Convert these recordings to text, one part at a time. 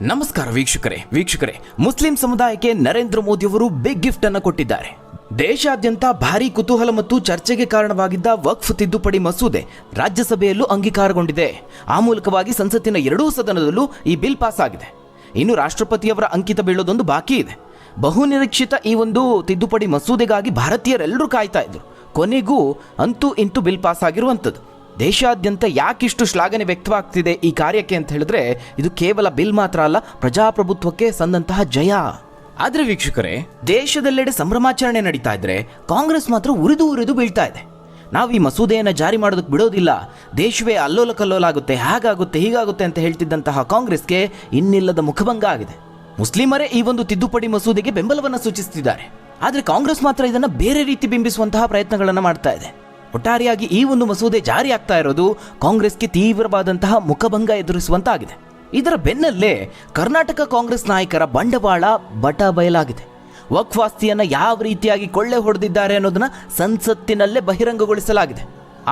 ನಮಸ್ಕಾರ ವೀಕ್ಷಕರೇ, ಮುಸ್ಲಿಂ ಸಮುದಾಯಕ್ಕೆ ನರೇಂದ್ರ ಮೋದಿ ಅವರು ಬಿಗ್ ಗಿಫ್ಟ್ ಅನ್ನು ಕೊಟ್ಟಿದ್ದಾರೆ. ದೇಶಾದ್ಯಂತ ಭಾರೀ ಕುತೂಹಲ ಮತ್ತು ಚರ್ಚೆಗೆ ಕಾರಣವಾಗಿದ್ದ ವಕ್ಫ್ ತಿದ್ದುಪಡಿ ಮಸೂದೆ ರಾಜ್ಯಸಭೆಯಲ್ಲೂ ಅಂಗೀಕಾರಗೊಂಡಿದೆ. ಆ ಮೂಲಕವಾಗಿ ಸಂಸತ್ತಿನ ಎರಡೂ ಸದನದಲ್ಲೂ ಈ ಬಿಲ್ ಪಾಸ್ ಆಗಿದೆ. ಇನ್ನು ರಾಷ್ಟ್ರಪತಿಯವರ ಅಂಕಿತ ಬೀಳೋದೊಂದು ಬಾಕಿ ಇದೆ. ಬಹುನಿರೀಕ್ಷಿತ ಈ ಒಂದು ತಿದ್ದುಪಡಿ ಮಸೂದೆಗಾಗಿ ಭಾರತೀಯರೆಲ್ಲರೂ ಕಾಯ್ತಾ ಇದ್ರು. ಕೊನೆಗೂ ಅಂತೂ ಇಂತೂ ಬಿಲ್ ಪಾಸ್ ಆಗಿರುವಂಥದ್ದು. ದೇಶಾದ್ಯಂತ ಯಾಕಿಷ್ಟು ಶ್ಲಾಘನೆ ವ್ಯಕ್ತವಾಗ್ತಿದೆ ಈ ಕಾರ್ಯಕ್ಕೆ ಅಂತ ಹೇಳಿದ್ರೆ, ಇದು ಕೇವಲ ಬಿಲ್ ಮಾತ್ರ ಅಲ್ಲ, ಪ್ರಜಾಪ್ರಭುತ್ವಕ್ಕೆ ಸಂದಂತಹ ಜಯ. ಆದ್ರೆ ವೀಕ್ಷಕರೇ, ದೇಶದೆಲ್ಲೆಡೆ ಸಂಭ್ರಮಾಚರಣೆ ನಡೀತಾ ಇದ್ರೆ ಕಾಂಗ್ರೆಸ್ ಮಾತ್ರ ಉರಿದು ಬೀಳ್ತಾ ಇದೆ. ನಾವು ಈ ಮಸೂದೆಯನ್ನು ಜಾರಿ ಮಾಡೋದಕ್ಕೆ ಬಿಡೋದಿಲ್ಲ, ದೇಶವೇ ಅಲ್ಲೋಲ ಕಲ್ಲೋಲ ಆಗುತ್ತೆ, ಹಾಗಾಗುತ್ತೆ ಹೀಗಾಗುತ್ತೆ ಅಂತ ಹೇಳ್ತಿದ್ದಂತಹ ಕಾಂಗ್ರೆಸ್ಗೆ ಇನ್ನಿಲ್ಲದ ಮುಖಭಂಗ ಆಗಿದೆ. ಮುಸ್ಲಿಮರೇ ಈ ಒಂದು ತಿದ್ದುಪಡಿ ಮಸೂದೆಗೆ ಬೆಂಬಲವನ್ನು ಸೂಚಿಸುತ್ತಿದ್ದಾರೆ. ಆದರೆ ಕಾಂಗ್ರೆಸ್ ಮಾತ್ರ ಇದನ್ನು ಬೇರೆ ರೀತಿ ಬಿಂಬಿಸುವಂತಹ ಪ್ರಯತ್ನಗಳನ್ನು ಮಾಡ್ತಾ ಇದೆ. ಒಟ್ಟಾರೆಯಾಗಿ ಈ ಒಂದು ಮಸೂದೆ ಜಾರಿ ಆಗ್ತಾ ಇರೋದು ಕಾಂಗ್ರೆಸ್ಗೆ ತೀವ್ರವಾದಂತಹ ಮುಖಭಂಗ ಎದುರಿಸುವಂತಾಗಿದೆ. ಇದರ ಬೆನ್ನಲ್ಲೇ ಕರ್ನಾಟಕ ಕಾಂಗ್ರೆಸ್ ನಾಯಕರ ಬಂಡವಾಳ ಬಯಲಾಗಿದೆ. ವಕ್ಫ್ ಆಸ್ತಿಯನ್ನು ಯಾವ ರೀತಿಯಾಗಿ ಕೊಳ್ಳೆ ಹೊಡೆದಿದ್ದಾರೆ ಅನ್ನೋದನ್ನ ಸಂಸತ್ತಿನಲ್ಲೇ ಬಹಿರಂಗಗೊಳಿಸಲಾಗಿದೆ.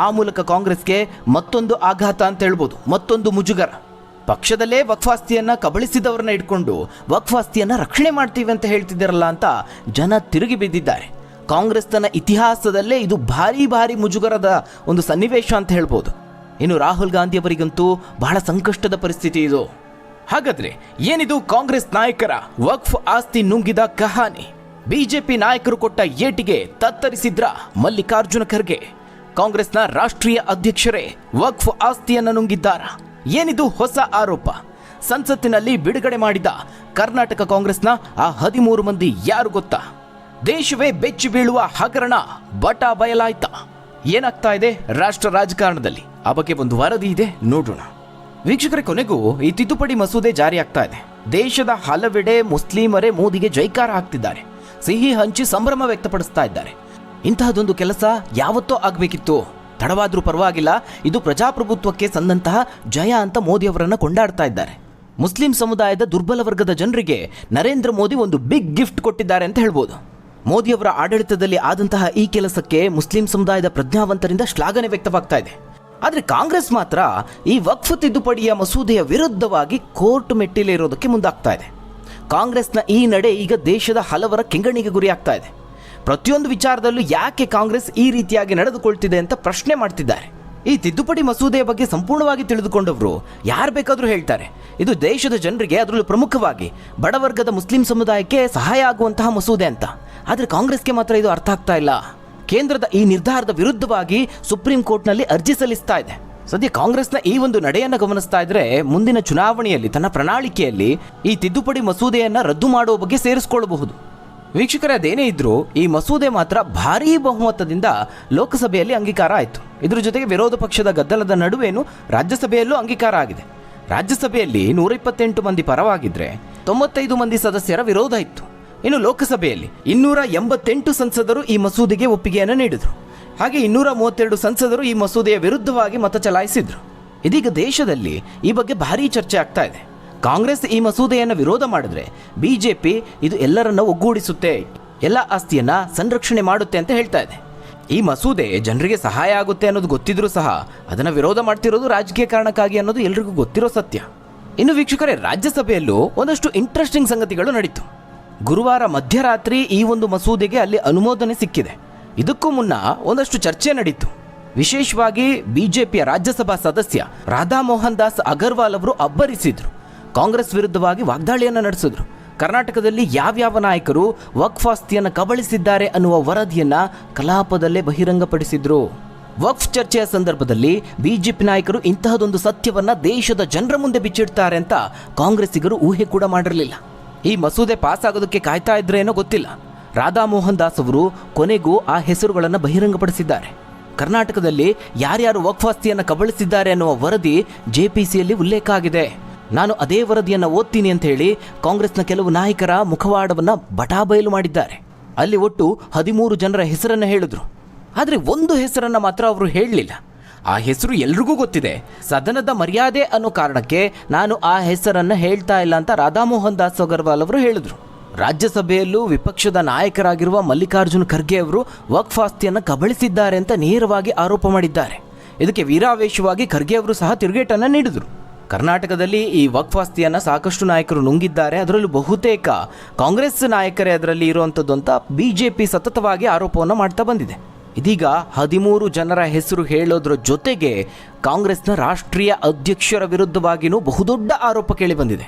ಆ ಮೂಲಕ ಕಾಂಗ್ರೆಸ್ಗೆ ಮತ್ತೊಂದು ಆಘಾತ ಅಂತ ಹೇಳ್ಬೋದು, ಮತ್ತೊಂದು ಮುಜುಗರ. ಪಕ್ಷದಲ್ಲೇ ವಕ್ಫ್ ಆಸ್ತಿಯನ್ನ ಕಬಳಿಸಿದವರನ್ನ ಇಟ್ಕೊಂಡು ವಕ್ಫ್ ಆಸ್ತಿಯನ್ನ ರಕ್ಷಣೆ ಮಾಡ್ತೀವಿ ಅಂತ ಹೇಳ್ತಿದ್ದಾರಲ್ಲ ಅಂತ ಜನ ತಿರುಗಿ ಬಿದ್ದಿದ್ದಾರೆ. ಕಾಂಗ್ರೆಸ್ ತನ್ನ ಇತಿಹಾಸದಲ್ಲೇ ಇದು ಭಾರಿ ಮುಜುಗರದ ಒಂದು ಸನ್ನಿವೇಶ ಅಂತ ಹೇಳ್ಬೋದು. ಇನ್ನು ರಾಹುಲ್ ಗಾಂಧಿ ಅವರಿಗಂತೂ ಬಹಳ ಸಂಕಷ್ಟದ ಪರಿಸ್ಥಿತಿ ಇದು. ಹಾಗಾದ್ರೆ ಏನಿದು ಕಾಂಗ್ರೆಸ್ ನಾಯಕರ ವಕ್ಫ್ ಆಸ್ತಿ ನುಂಗಿದ ಕಹಾನಿ? ಬಿಜೆಪಿ ನಾಯಕರು ಕೊಟ್ಟ ಏಟಿಗೆ ತತ್ತರಿಸಿದ್ರ ಮಲ್ಲಿಕಾರ್ಜುನ ಖರ್ಗೆ? ಕಾಂಗ್ರೆಸ್ನ ರಾಷ್ಟ್ರೀಯ ಅಧ್ಯಕ್ಷರೇ ವಕ್ಫ್ ಆಸ್ತಿಯನ್ನು ನುಂಗಿದ್ದಾರ? ಏನಿದು ಹೊಸ ಆರೋಪ? ಸಂಸತ್ತಿನಲ್ಲಿ ಬಿಡುಗಡೆ ಮಾಡಿದ ಕರ್ನಾಟಕ ಕಾಂಗ್ರೆಸ್ನ ಆ 13 ಮಂದಿ ಯಾರು ಗೊತ್ತಾ? ದೇಶವೇ ಬೆಚ್ಚಿ ಬೀಳುವ ಹಗರಣ ಬಯಲಾಯ್ತಾ? ಏನಾಗ್ತಾ ಇದೆ ರಾಷ್ಟ್ರ ರಾಜಕಾರಣದಲ್ಲಿ? ಆ ಬಗ್ಗೆ ಒಂದು ವರದಿ ಇದೆ, ನೋಡೋಣ. ವೀಕ್ಷಕರೇ, ಕೊನೆಗೂ ಈ ತಿದ್ದುಪಡಿ ಮಸೂದೆ ಜಾರಿ ಆಗ್ತಾ ಇದೆ. ದೇಶದ ಹಲವೆಡೆ ಮುಸ್ಲಿಮರೇ ಮೋದಿಗೆ ಜೈಕಾರ ಹಾಕ್ತಿದ್ದಾರೆ, ಸಿಹಿ ಹಂಚಿ ಸಂಭ್ರಮ ವ್ಯಕ್ತಪಡಿಸ್ತಾ ಇದ್ದಾರೆ. ಇಂತಹದೊಂದು ಕೆಲಸ ಯಾವತ್ತೋ ಆಗಬೇಕಿತ್ತು, ತಡವಾದ್ರೂ ಪರವಾಗಿಲ್ಲ, ಇದು ಪ್ರಜಾಪ್ರಭುತ್ವಕ್ಕೆ ಸಂದಂತಹ ಜಯ ಅಂತ ಮೋದಿ ಅವರನ್ನು ಕೊಂಡಾಡ್ತಾ ಇದ್ದಾರೆ. ಮುಸ್ಲಿಂ ಸಮುದಾಯದ ದುರ್ಬಲ ವರ್ಗದ ಜನರಿಗೆ ನರೇಂದ್ರ ಮೋದಿ ಒಂದು ಬಿಗ್ ಗಿಫ್ಟ್ ಕೊಟ್ಟಿದ್ದಾರೆ ಅಂತ ಹೇಳ್ಬೋದು. ಮೋದಿಯವರ ಆಡಳಿತದಲ್ಲಿ ಆದಂತಹ ಈ ಕೆಲಸಕ್ಕೆ ಮುಸ್ಲಿಂ ಸಮುದಾಯದ ಪ್ರಜ್ಞಾವಂತರಿಂದ ಶ್ಲಾಘನೆ ವ್ಯಕ್ತವಾಗ್ತಾ ಇದೆ. ಆದರೆ ಕಾಂಗ್ರೆಸ್ ಮಾತ್ರ ಈ ವಕ್ಫ್ ತಿದ್ದುಪಡಿಯ ಮಸೂದೆಯ ವಿರುದ್ಧವಾಗಿ ಕೋರ್ಟ್ ಮೆಟ್ಟಿಲೇರೋದಕ್ಕೆ ಮುಂದಾಗ್ತಾ ಇದೆ. ಕಾಂಗ್ರೆಸ್ನ ಈ ನಡೆ ಈಗ ದೇಶದ ಹಲವರ ಕೆಂಗಣ್ಣಿಗೆ ಗುರಿಯಾಗ್ತಾ ಇದೆ. ಪ್ರತಿಯೊಂದು ವಿಚಾರದಲ್ಲೂ ಯಾಕೆ ಕಾಂಗ್ರೆಸ್ ಈ ರೀತಿಯಾಗಿ ನಡೆದುಕೊಳ್ತಿದೆ ಅಂತ ಪ್ರಶ್ನೆ ಮಾಡ್ತಿದ್ದಾರೆ. ಈ ತಿದ್ದುಪಡಿ ಮಸೂದೆಯ ಬಗ್ಗೆ ಸಂಪೂರ್ಣವಾಗಿ ತಿಳಿದುಕೊಂಡವರು ಯಾರು ಬೇಕಾದರೂ ಹೇಳ್ತಾರೆ, ಇದು ದೇಶದ ಜನರಿಗೆ, ಅದರಲ್ಲೂ ಪ್ರಮುಖವಾಗಿ ಬಡವರ್ಗದ ಮುಸ್ಲಿಂ ಸಮುದಾಯಕ್ಕೆ ಸಹಾಯ ಆಗುವಂತಹ ಮಸೂದೆ ಅಂತ. ಆದರೆ ಕಾಂಗ್ರೆಸ್ಗೆ ಮಾತ್ರ ಇದು ಅರ್ಥ ಆಗ್ತಾ ಇಲ್ಲ. ಕೇಂದ್ರದ ಈ ನಿರ್ಧಾರದ ವಿರುದ್ಧವಾಗಿ ಸುಪ್ರೀಂ ಕೋರ್ಟ್ನಲ್ಲಿ ಅರ್ಜಿ ಸಲ್ಲಿಸ್ತಾ ಇದೆ. ಸದ್ಯ ಕಾಂಗ್ರೆಸ್ನ ಈ ಒಂದು ನಡೆಯನ್ನು ಗಮನಿಸ್ತಾ ಇದ್ರೆ ಮುಂದಿನ ಚುನಾವಣೆಯಲ್ಲಿ ತನ್ನ ಪ್ರಣಾಳಿಕೆಯಲ್ಲಿ ಈ ತಿದ್ದುಪಡಿ ಮಸೂದೆಯನ್ನು ರದ್ದು ಮಾಡುವ ಬಗ್ಗೆ ಸೇರಿಸಿಕೊಳ್ಳಬಹುದು. ವೀಕ್ಷಕರೇ, ಅದೇನೇ ಇದ್ರೂ ಈ ಮಸೂದೆ ಮಾತ್ರ ಭಾರೀ ಬಹುಮತದಿಂದ ಲೋಕಸಭೆಯಲ್ಲಿ ಅಂಗೀಕಾರ ಆಯಿತು. ಇದರ ಜೊತೆಗೆ ವಿರೋಧ ಪಕ್ಷದ ಗದ್ದಲದ ನಡುವೆನೂ ರಾಜ್ಯಸಭೆಯಲ್ಲೂ ಅಂಗೀಕಾರ ಆಗಿದೆ. ರಾಜ್ಯಸಭೆಯಲ್ಲಿ 128 ಮಂದಿ ಪರವಾಗಿದ್ರೆ 95 ಮಂದಿ ಸದಸ್ಯರ ವಿರೋಧ ಇತ್ತು. ಇನ್ನು ಲೋಕಸಭೆಯಲ್ಲಿ 288 ಸಂಸದರು ಈ ಮಸೂದೆಗೆ ಒಪ್ಪಿಗೆಯನ್ನು ನೀಡಿದರು. ಹಾಗೆ 232 ಸಂಸದರು ಈ ಮಸೂದೆಯ ವಿರುದ್ಧವಾಗಿ ಮತ ಚಲಾಯಿಸಿದ್ರು. ಇದೀಗ ದೇಶದಲ್ಲಿ ಈ ಬಗ್ಗೆ ಭಾರೀ ಚರ್ಚೆ ಆಗ್ತಾ ಇದೆ. ಕಾಂಗ್ರೆಸ್ ಈ ಮಸೂದೆಯನ್ನು ವಿರೋಧ ಮಾಡಿದ್ರೆ ಬಿಜೆಪಿ ಇದು ಎಲ್ಲರನ್ನ ಒಗ್ಗೂಡಿಸುತ್ತೆ, ಎಲ್ಲ ಆಸ್ತಿಯನ್ನ ಸಂರಕ್ಷಣೆ ಮಾಡುತ್ತೆ ಅಂತ ಹೇಳ್ತಾ ಇದೆ. ಈ ಮಸೂದೆ ಜನರಿಗೆ ಸಹಾಯ ಆಗುತ್ತೆ ಅನ್ನೋದು ಗೊತ್ತಿದ್ರೂ ಸಹ ಅದನ್ನು ವಿರೋಧ ಮಾಡ್ತಿರೋದು ರಾಜಕೀಯ ಕಾರಣಕ್ಕಾಗಿ ಅನ್ನೋದು ಎಲ್ರಿಗೂ ಗೊತ್ತಿರೋ ಸತ್ಯ. ಇನ್ನು ವೀಕ್ಷಕರೇ, ರಾಜ್ಯಸಭೆಯಲ್ಲೂ ಒಂದಷ್ಟು ಇಂಟ್ರೆಸ್ಟಿಂಗ್ ಸಂಗತಿಗಳು ನಡೀತು. ಗುರುವಾರ ಮಧ್ಯರಾತ್ರಿ ಈ ಒಂದು ಮಸೂದೆಗೆ ಅಲ್ಲಿ ಅನುಮೋದನೆ ಸಿಕ್ಕಿದೆ. ಇದಕ್ಕೂ ಮುನ್ನ ಒಂದಷ್ಟು ಚರ್ಚೆ ನಡೀತು. ವಿಶೇಷವಾಗಿ ಬಿಜೆಪಿಯ ರಾಜ್ಯಸಭಾ ಸದಸ್ಯ ರಾಧಾ ಮೋಹನ್ ದಾಸ್ ಅಗರ್ವಾಲ್ ಅವರು ಅಬ್ಬರಿಸಿದ್ರು. ಕಾಂಗ್ರೆಸ್ ವಿರುದ್ಧವಾಗಿ ವಾಗ್ದಾಳಿಯನ್ನು ನಡೆಸಿದ್ರು. ಕರ್ನಾಟಕದಲ್ಲಿ ಯಾವ್ಯಾವ ನಾಯಕರು ವಕ್ಫ್ ಆಸ್ತಿಯನ್ನು ಕಬಳಿಸಿದ್ದಾರೆ ಅನ್ನುವ ವರದಿಯನ್ನ ಕಲಾಪದಲ್ಲೇ ಬಹಿರಂಗಪಡಿಸಿದ್ರು. ವಕ್ಫ್ ಚರ್ಚೆಯ ಸಂದರ್ಭದಲ್ಲಿ ಬಿಜೆಪಿ ನಾಯಕರು ಇಂತಹದೊಂದು ಸತ್ಯವನ್ನ ದೇಶದ ಜನರ ಮುಂದೆ ಬಿಚ್ಚಿಡ್ತಾರೆ ಅಂತ ಕಾಂಗ್ರೆಸ್ಸಿಗರು ಊಹೆ ಕೂಡ ಮಾಡಿರಲಿಲ್ಲ. ಈ ಮಸೂದೆ ಪಾಸ್ ಆಗೋದಕ್ಕೆ ಕಾಯ್ತಾ ಇದ್ರೇನೋ ಗೊತ್ತಿಲ್ಲ, ರಾಧಾ ಮೋಹನ್ ದಾಸ್ ಅವರು ಕೊನೆಗೂ ಆ ಹೆಸರುಗಳನ್ನು ಬಹಿರಂಗಪಡಿಸಿದ್ದಾರೆ. ಕರ್ನಾಟಕದಲ್ಲಿ ಯಾರ್ಯಾರು ವಕ್ಫ್ ಆಸ್ತಿಯನ್ನು ಕಬಳಿಸಿದ್ದಾರೆ ಅನ್ನುವ ವರದಿ ಜೆಪಿಸಿಯಲ್ಲಿ ಉಲ್ಲೇಖ ಆಗಿದೆ. ನಾನು ಅದೇ ವರದಿಯನ್ನು ಓದ್ತೀನಿ ಅಂತ ಹೇಳಿ ಕಾಂಗ್ರೆಸ್ನ ಕೆಲವು ನಾಯಕರ ಮುಖವಾಡವನ್ನು ಬಟಾಬಯಲು ಮಾಡಿದ್ದಾರೆ. ಅಲ್ಲಿ ಒಟ್ಟು 13 ಜನರ ಹೆಸರನ್ನು ಹೇಳಿದ್ರು. ಆದರೆ ಒಂದು ಹೆಸರನ್ನು ಮಾತ್ರ ಅವರು ಹೇಳಲಿಲ್ಲ. ಆ ಹೆಸರು ಎಲ್ರಿಗೂ ಗೊತ್ತಿದೆ. ಸದನದ ಮರ್ಯಾದೆ ಅನ್ನೋ ಕಾರಣಕ್ಕೆ ನಾನು ಆ ಹೆಸರನ್ನು ಹೇಳ್ತಾ ಇಲ್ಲ ಅಂತ ರಾಧಾ ಮೋಹನ್ ದಾಸ್ ಅಗರ್ವಾಲ್ ಅವರು ಹೇಳಿದ್ರು. ರಾಜ್ಯಸಭೆಯಲ್ಲೂ ವಿಪಕ್ಷದ ನಾಯಕರಾಗಿರುವ ಮಲ್ಲಿಕಾರ್ಜುನ ಖರ್ಗೆ ಅವರು ವಕ್ಫ್ ಆಸ್ತಿಯನ್ನು ಕಬಳಿಸಿದ್ದಾರೆ ಅಂತ ನೇರವಾಗಿ ಆರೋಪ ಮಾಡಿದ್ದಾರೆ. ಇದಕ್ಕೆ ವೀರಾವೇಶವಾಗಿ ಖರ್ಗೆ ಅವರು ಸಹ ತಿರುಗೇಟನ್ನು ನೀಡಿದರು. ಕರ್ನಾಟಕದಲ್ಲಿ ಈ ವಕ್ಫ್ ಆಸ್ತಿಯನ್ನು ಸಾಕಷ್ಟು ನಾಯಕರು ನುಂಗಿದ್ದಾರೆ. ಅದರಲ್ಲೂ ಬಹುತೇಕ ಕಾಂಗ್ರೆಸ್ ನಾಯಕರೇ ಅದರಲ್ಲಿ ಇರುವಂಥದ್ದು ಅಂತ ಬಿಜೆಪಿ ಸತತವಾಗಿ ಆರೋಪವನ್ನು ಮಾಡ್ತಾ ಬಂದಿದೆ. ಇದೀಗ 13 ಜನರ ಹೆಸರು ಹೇಳೋದ್ರ ಜೊತೆಗೆ ಕಾಂಗ್ರೆಸ್ನ ರಾಷ್ಟ್ರೀಯ ಅಧ್ಯಕ್ಷರ ವಿರುದ್ಧವಾಗಿಯೂ ಬಹುದೊಡ್ಡ ಆರೋಪ ಕೇಳಿಬಂದಿದೆ.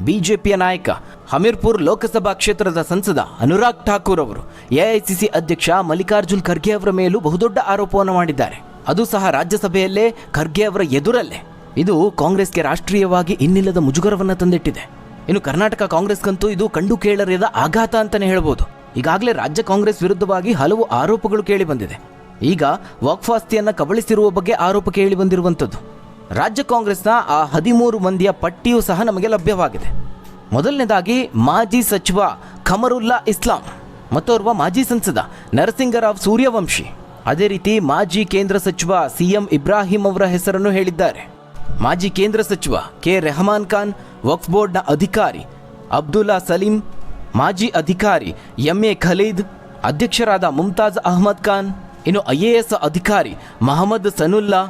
ಬಿಜೆಪಿಯ ನಾಯಕ ಹಮೀರ್ಪುರ್ ಲೋಕಸಭಾ ಕ್ಷೇತ್ರದ ಸಂಸದ ಅನುರಾಗ್ ಠಾಕೂರ್ ಅವರು ಎಐಸಿಸಿ ಅಧ್ಯಕ್ಷ ಮಲ್ಲಿಕಾರ್ಜುನ್ ಖರ್ಗೆ ಅವರ ಮೇಲೂ ಬಹುದೊಡ್ಡ ಆರೋಪವನ್ನು ಮಾಡಿದ್ದಾರೆ. ಅದು ಸಹ ರಾಜ್ಯಸಭೆಯಲ್ಲೇ ಖರ್ಗೆ ಅವರ ಎದುರಲ್ಲೇ. ಇದು ಕಾಂಗ್ರೆಸ್ಗೆ ರಾಷ್ಟ್ರೀಯವಾಗಿ ಇನ್ನಿಲ್ಲದ ಮುಜುಗರವನ್ನು ತಂದಿಟ್ಟಿದೆ. ಇನ್ನು ಕರ್ನಾಟಕ ಕಾಂಗ್ರೆಸ್ಗಂತೂ ಇದು ಕಂಡು ಕೇಳರಿಯದ ಆಘಾತ ಅಂತಲೇ ಹೇಳ್ಬೋದು. ಈಗಾಗಲೇ ರಾಜ್ಯ ಕಾಂಗ್ರೆಸ್ ವಿರುದ್ಧವಾಗಿ ಹಲವು ಆರೋಪಗಳು ಕೇಳಿ ಬಂದಿದೆ. ಈಗ ವಕ್ಫ್ ಆಸ್ತಿಯನ್ನು ಕಬಳಿಸಿರುವ ಬಗ್ಗೆ ಆರೋಪ ಕೇಳಿ ಬಂದಿರುವಂಥದ್ದು. ರಾಜ್ಯ ಕಾಂಗ್ರೆಸ್ನ ಆ 13 ಮಂದಿಯ ಪಟ್ಟಿಯೂ ಸಹ ನಮಗೆ ಲಭ್ಯವಾಗಿದೆ. ಮೊದಲನೇದಾಗಿ ಮಾಜಿ ಸಚಿವ ಖಮರುಲ್ಲಾ ಇಸ್ಲಾಂ, ಮತ್ತೋರ್ವ ಮಾಜಿ ಸಂಸದ ನರಸಿಂಗರಾವ್ ಸೂರ್ಯವಂಶಿ, ಅದೇ ರೀತಿ ಮಾಜಿ ಕೇಂದ್ರ ಸಚಿವ ಸಿಎಂ ಇಬ್ರಾಹಿಂ ಅವರ ಹೆಸರನ್ನು ಹೇಳಿದ್ದಾರೆ. ಮಾಜಿ ಕೇಂದ್ರ ಸಚಿವ ಕೆ ರೆಹಮಾನ್ ಖಾನ್, ವಕ್ಫ್ ಬೋರ್ಡ್ನ ಅಧಿಕಾರಿ ಅಬ್ದುಲ್ಲಾ ಸಲೀಂ, ಮಾಜಿ ಅಧಿಕಾರಿ ಎಂಎ ಖಲೀದ್, ಅಧ್ಯಕ್ಷರಾದ ಮುಮ್ತಾಜ್ ಅಹ್ಮದ್ ಖಾನ್, ಇನ್ನು IAS ಅಧಿಕಾರಿ ಮಹಮ್ಮದ್ ಸನುಲ್ಲಾ,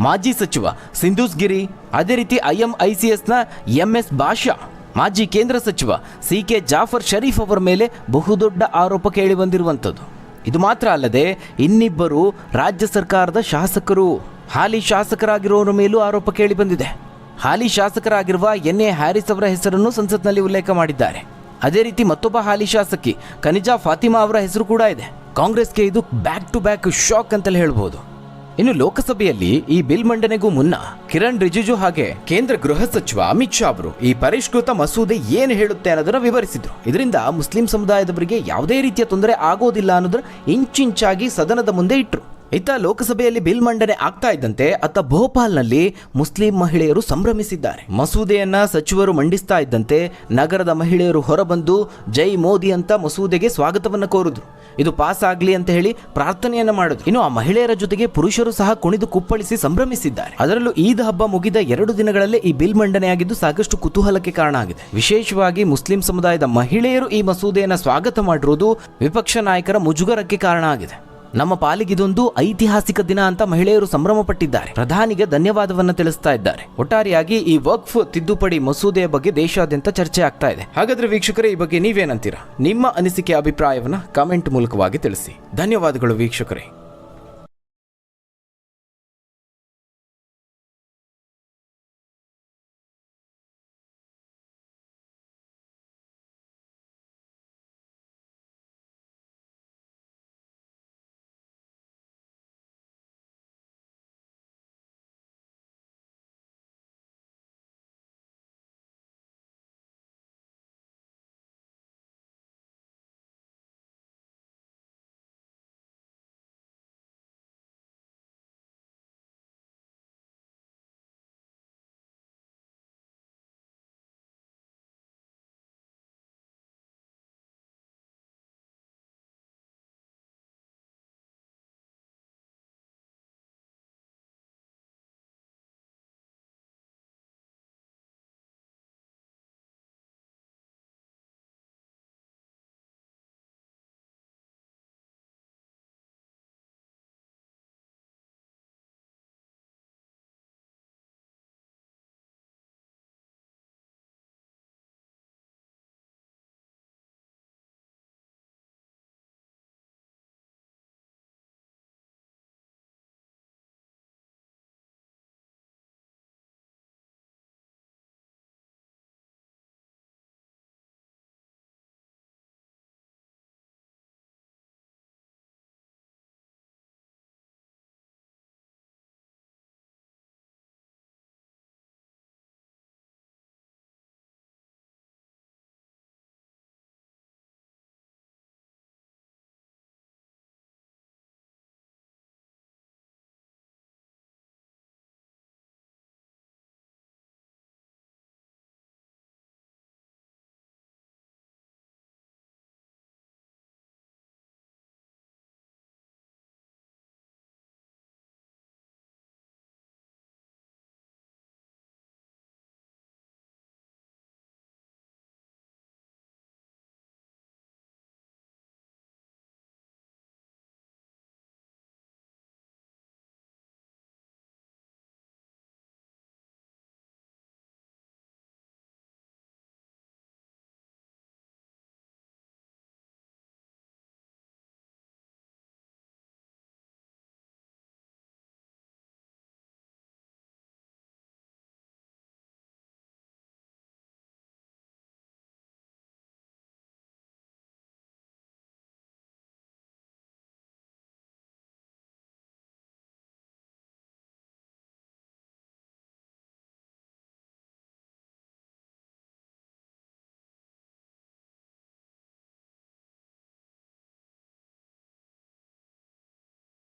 ಮಾಜಿ ಸಚಿವ ಸಿಂಧೂಸ್ ಗಿರಿ, ಅದೇ ರೀತಿ IMICSನ MS ಬಾಷಾ, ಮಾಜಿ ಕೇಂದ್ರ ಸಚಿವ CK ಜಾಫರ್ ಶರೀಫ್ ಅವರ ಮೇಲೆ ಬಹುದೊಡ್ಡ ಆರೋಪ ಕೇಳಿಬಂದಿರುವಂಥದ್ದು. ಇದು ಮಾತ್ರ ಅಲ್ಲದೆ ಇನ್ನಿಬ್ಬರು ರಾಜ್ಯ ಸರ್ಕಾರದ ಶಾಸಕರು, ಹಾಲಿ ಶಾಸಕರಾಗಿರೋರ ಮೇಲೂ ಆರೋಪ ಕೇಳಿಬಂದಿದೆ. ಹಾಲಿ ಶಾಸಕರಾಗಿರುವ NA ಹ್ಯಾರಿಸ್ ಅವರ ಹೆಸರನ್ನು ಸಂಸತ್ನಲ್ಲಿ ಉಲ್ಲೇಖ ಮಾಡಿದ್ದಾರೆ. ಅದೇ ರೀತಿ ಮತ್ತೊಬ್ಬ ಹಾಲಿ ಶಾಸಕಿ ಖನಿಜಾ ಫಾತಿಮಾ ಅವರ ಹೆಸರು ಕೂಡ ಇದೆ. ಕಾಂಗ್ರೆಸ್ಗೆ ಇದು ಬ್ಯಾಕ್ ಟು ಬ್ಯಾಕ್ ಶಾಕ್ ಅಂತಲೇ ಹೇಳ್ಬೋದು. ಇನ್ನು ಲೋಕಸಭೆಯಲ್ಲಿ ಈ ಬಿಲ್ ಮಂಡನೆಗೂ ಮುನ್ನ ಕಿರಣ್ ರಿಜಿಜು ಹಾಗೆ ಕೇಂದ್ರ ಗೃಹ ಸಚಿವ ಅಮಿತ್ ಶಾ ಅವರು ಈ ಪರಿಷ್ಕೃತ ಮಸೂದೆ ಏನು ಹೇಳುತ್ತೆ ಅನ್ನೋದನ್ನ ವಿವರಿಸಿದ್ರು. ಇದರಿಂದ ಮುಸ್ಲಿಂ ಸಮುದಾಯದವರಿಗೆ ಯಾವುದೇ ರೀತಿಯ ತೊಂದರೆ ಆಗೋದಿಲ್ಲ ಅನ್ನೋದನ್ನ ಇಂಚಿಂಚಾಗಿ ಸದನದ ಮುಂದೆ ಇಟ್ಟರು. ಇತ್ತ ಲೋಕಸಭೆಯಲ್ಲಿ ಬಿಲ್ ಮಂಡನೆ ಆಗ್ತಾ ಇದ್ದಂತೆ ಅತ್ತ ಭೋಪಾಲ್ನಲ್ಲಿ ಮುಸ್ಲಿಂ ಮಹಿಳೆಯರು ಸಂಭ್ರಮಿಸಿದ್ದಾರೆ. ಮಸೂದೆಯನ್ನ ಸಚಿವರು ಮಂಡಿಸ್ತಾ ಇದ್ದಂತೆ ನಗರದ ಮಹಿಳೆಯರು ಹೊರಬಂದು ಜೈ ಮೋದಿ ಅಂತ ಮಸೂದೆಗೆ ಸ್ವಾಗತವನ್ನು ಕೋರಿದ್ರು. ಇದು ಪಾಸ್ ಆಗಲಿ ಅಂತ ಹೇಳಿ ಪ್ರಾರ್ಥನೆಯನ್ನ ಮಾಡಿದ್ರು. ಇನ್ನು ಆ ಮಹಿಳೆಯರ ಜೊತೆಗೆ ಪುರುಷರು ಸಹ ಕುಣಿದು ಕುಪ್ಪಳಿಸಿ ಸಂಭ್ರಮಿಸಿದ್ದಾರೆ. ಅದರಲ್ಲೂ ಈದ್ ಹಬ್ಬ ಮುಗಿದ 2 ದಿನಗಳಲ್ಲೇ ಈ ಬಿಲ್ ಮಂಡನೆಯಾಗಿದ್ದು ಸಾಕಷ್ಟು ಕುತೂಹಲಕ್ಕೆ ಕಾರಣ ಆಗಿದೆ. ವಿಶೇಷವಾಗಿ ಮುಸ್ಲಿಂ ಸಮುದಾಯದ ಮಹಿಳೆಯರು ಈ ಮಸೂದೆಯನ್ನ ಸ್ವಾಗತ ಮಾಡಿರುವುದು ವಿಪಕ್ಷ ನಾಯಕರ ಮುಜುಗರಕ್ಕೆ ಕಾರಣ ಆಗಿದೆ. ನಮ್ಮ ಪಾಲಿಗಿದೊಂದು ಐತಿಹಾಸಿಕ ದಿನ ಅಂತ ಮಹಿಳೆಯರು ಸಂಭ್ರಮ ಪಟ್ಟಿದ್ದಾರೆ. ಪ್ರಧಾನಿಗೆ ಧನ್ಯವಾದವನ್ನ ತಿಳಿಸ್ತಾ ಇದ್ದಾರೆ. ಒಟ್ಟಾರೆಯಾಗಿ ಈ ವಕ್ಫ್ ತಿದ್ದುಪಡಿ ಮಸೂದೆಯ ಬಗ್ಗೆ ದೇಶಾದ್ಯಂತ ಚರ್ಚೆ ಆಗ್ತಾ ಇದೆ. ಹಾಗಾದ್ರೆ ವೀಕ್ಷಕರೇ, ಈ ಬಗ್ಗೆ ನೀವೇನಂತೀರಾ? ನಿಮ್ಮ ಅನಿಸಿಕೆ, ಅಭಿಪ್ರಾಯವನ್ನ ಕಾಮೆಂಟ್ ಮೂಲಕವಾಗಿ ತಿಳಿಸಿ. ಧನ್ಯವಾದಗಳು ವೀಕ್ಷಕರೇ.